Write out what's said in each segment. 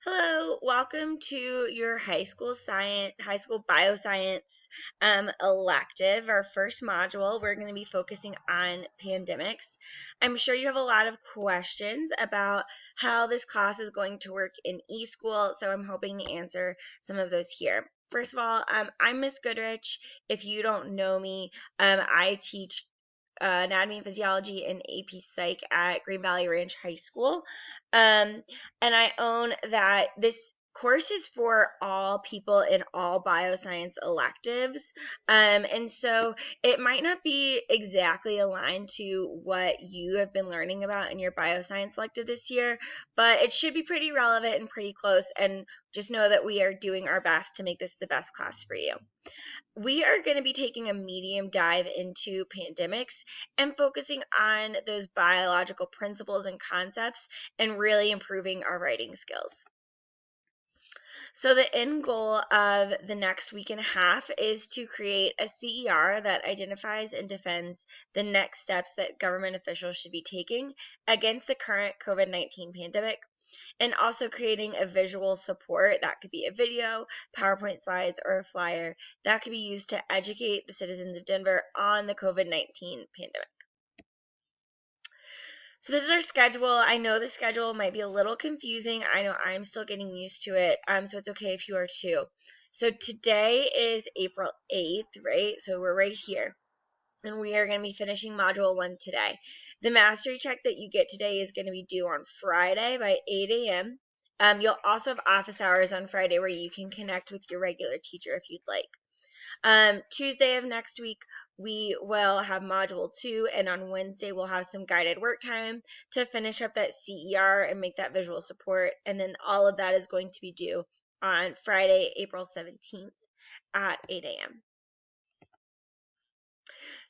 Hello, welcome to your high school bioscience elective, our first module. We're going to be focusing on pandemics. I'm sure you have a lot of questions about how this class is going to work in eSchool, so I'm hoping to answer some of those here. First of all, I'm Miss Goodrich. If you don't know me, I teach anatomy and physiology and AP Psych at Green Valley Ranch High School. Um, and I own that this course is for all people in all bioscience electives. And so it might not be exactly aligned to what you have been learning about in your bioscience elective this year, but it should be pretty relevant and pretty close. And just know that we are doing our best to make this the best class for you. We are going to be taking a medium dive into pandemics and focusing on those biological principles and concepts and really improving our writing skills. So the end goal of the next week and a half is to create a CER that identifies and defends the next steps that government officials should be taking against the current COVID-19 pandemic, and also creating a visual support that could be a video, PowerPoint slides, or a flyer that could be used to educate the citizens of Denver on the COVID-19 pandemic. So this is our schedule. I know the schedule might be a little confusing. I know I'm still getting used to it, so it's okay if you are too. So today is April 8th, right? So we're right here. And we are going to be finishing Module 1 today. The mastery check that you get today is going to be due on Friday by 8 a.m. You'll also have office hours on Friday where you can connect with your regular teacher if you'd like. Tuesday of next week, we will have Module 2, and on Wednesday, we'll have some guided work time to finish up that CER and make that visual support. And then all of that is going to be due on Friday, April 17th at 8 a.m.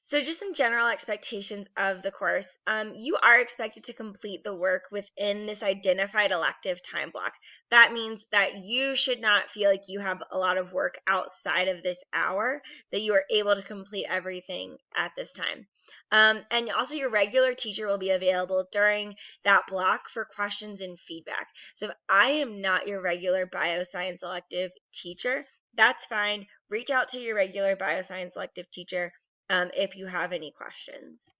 So just some general expectations of the course. You are expected to complete the work within this identified elective time block. That means that you should not feel like you have a lot of work outside of this hour, that you are able to complete everything at this time. And also your regular teacher will be available during that block for questions and feedback. So if I am not your regular bioscience elective teacher, that's fine. Reach out to your regular bioscience elective teacher if you have any questions.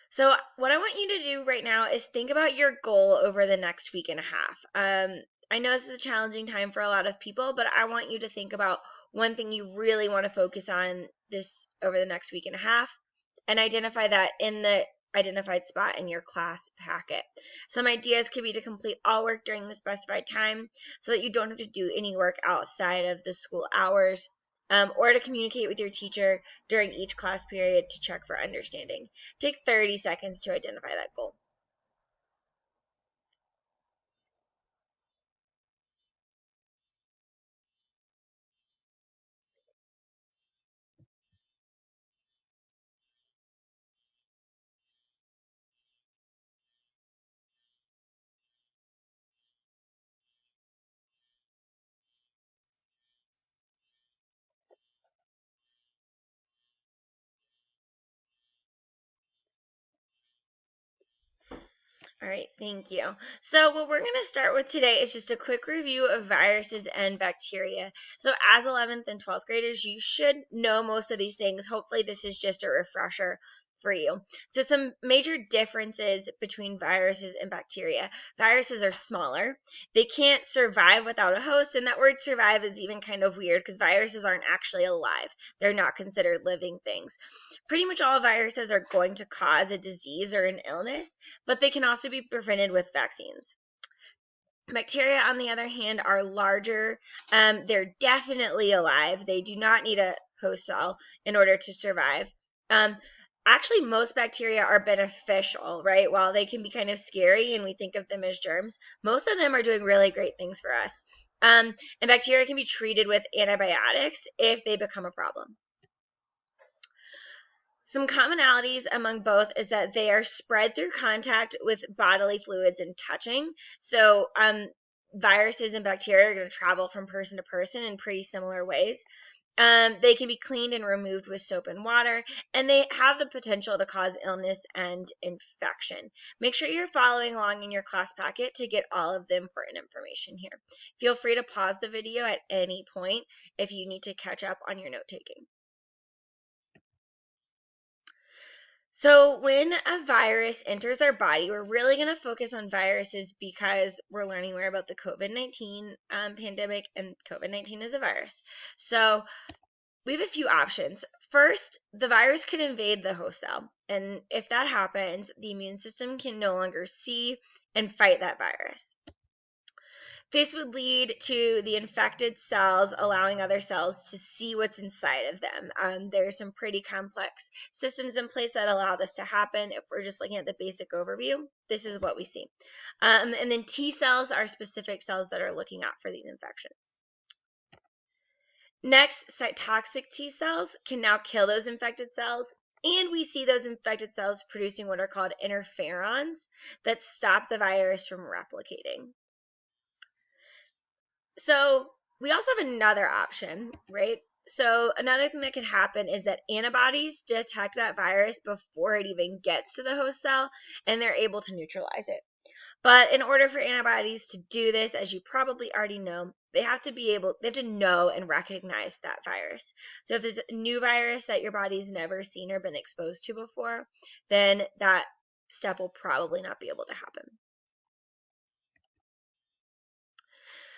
So what I want you to do right now is think about your goal over the next week and a half. I know this is a challenging time for a lot of people, but I want you to think about one thing you really want to focus on this over the next week and a half and identify that in the identified spot in your class packet. Some ideas could be to complete all work during the specified time so that you don't have to do any work outside of the school hours. Or to communicate with your teacher during each class period to check for understanding. Take 30 seconds to identify that goal. All right, thank you. So what we're going to start with today is just a quick review of viruses and bacteria. So as 11th and 12th graders, you should know most of these things. Hopefully this is just a refresher for you. So some major differences between viruses and bacteria. Viruses are smaller. They can't survive without a host, and that word survive is even kind of weird because viruses aren't actually alive. They're not considered living things. Pretty much all viruses are going to cause a disease or an illness, but they can also be prevented with vaccines. Bacteria, on the other hand, are larger. They're definitely alive. They do not need a host cell in order to survive. Actually, most bacteria are beneficial, right? While they can be kind of scary and we think of them as germs, most of them are doing really great things for us. And bacteria can be treated with antibiotics if they become a problem. Some commonalities among both is that they are spread through contact with bodily fluids and touching. So viruses and bacteria are going to travel from person to person in pretty similar ways. They can be cleaned and removed with soap and water, and they have the potential to cause illness and infection. Make sure you're following along in your class packet to get all of the important information here. Feel free to pause the video at any point if you need to catch up on your note taking. So when a virus enters our body, we're really going to focus on viruses because we're learning more about the COVID-19 pandemic, and COVID-19 is a virus. So we have a few options. First, the virus could invade the host cell, and if that happens, the immune system can no longer see and fight that virus. This would lead to the infected cells allowing other cells to see what's inside of them. There's some pretty complex systems in place that allow this to happen. If we're just looking at the basic overview, this is what we see. And then T cells are specific cells that are looking out for these infections. Next, cytotoxic T cells can now kill those infected cells, and we see those infected cells producing what are called interferons that stop the virus from replicating. So we also have another option, right? So another thing that could happen is that antibodies detect that virus before it even gets to the host cell, and they're able to neutralize it. But in order for antibodies to do this, as you probably already know, they have to know and recognize that virus. So if there's a new virus that your body's never seen or been exposed to before, then that step will probably not be able to happen.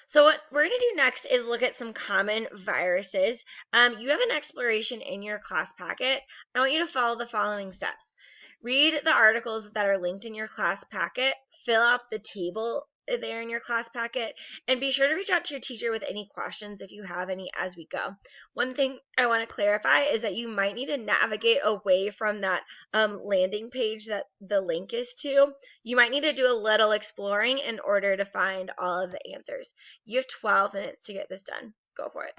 So what we're going to do next is look at some common viruses. You have an exploration in your class packet. I want you to follow the following steps. Read the articles that are linked in your class packet, fill out the table there in your class packet, and be sure to reach out to your teacher with any questions if you have any as we go. One thing I want to clarify is that you might need to navigate away from that landing page that the link is to. You might need to do a little exploring in order to find all of the answers. You have 12 minutes to get this done. Go for it.